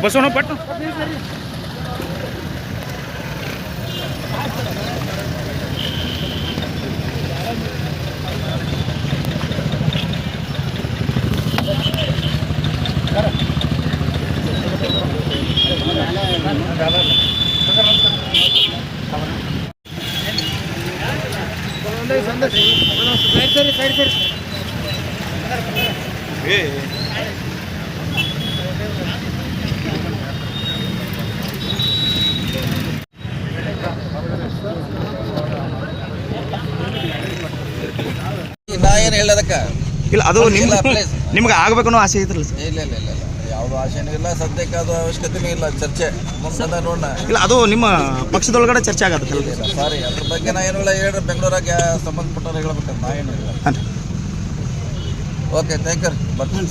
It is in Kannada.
ಬಸವನ ಪಟ್ಟು ನಾ ಏನು ಹೇಳೋದಕ್ಕ ಇಲ್ಲ, ಅದು ನಿಮ್ಗೆ ಆಗ್ಬೇಕು ಅನ್ನೋ ಆಸೆ ಐತ್ರಲ್ಲ ಸರ್? ಇಲ್ಲ ಯಾವುದು ಆಸೆನೂ ಇಲ್ಲ, ಸದ್ಯಕ್ಕೆ ಅದು ಅವಶ್ಯಕತೆನೂ ಇಲ್ಲ. ಚರ್ಚೆ ಮುಂದೆ ನೋಡೋಣ. ಇಲ್ಲ, ಅದು ನಿಮ್ಮ ಪಕ್ಷದೊಳಗಡೆ ಚರ್ಚೆ ಆಗತ್ತೆ. ಸಾರಿ, ಅದ್ರ ಬಗ್ಗೆ ನಾ ಏನು ಹೇಳ್ರಿ, ಬೆಂಗಳೂರಾಗ ಸಂಬಂಧಪಟ್ಟವ್ರು ಹೇಳ್ಬೇಕಂತ ನಾ ಏನು ಇಲ್ಲ. ಹಾಂ, ಓಕೆ, ಥ್ಯಾಂಕ್ ಯು, ಬರ್ತೀನಿ.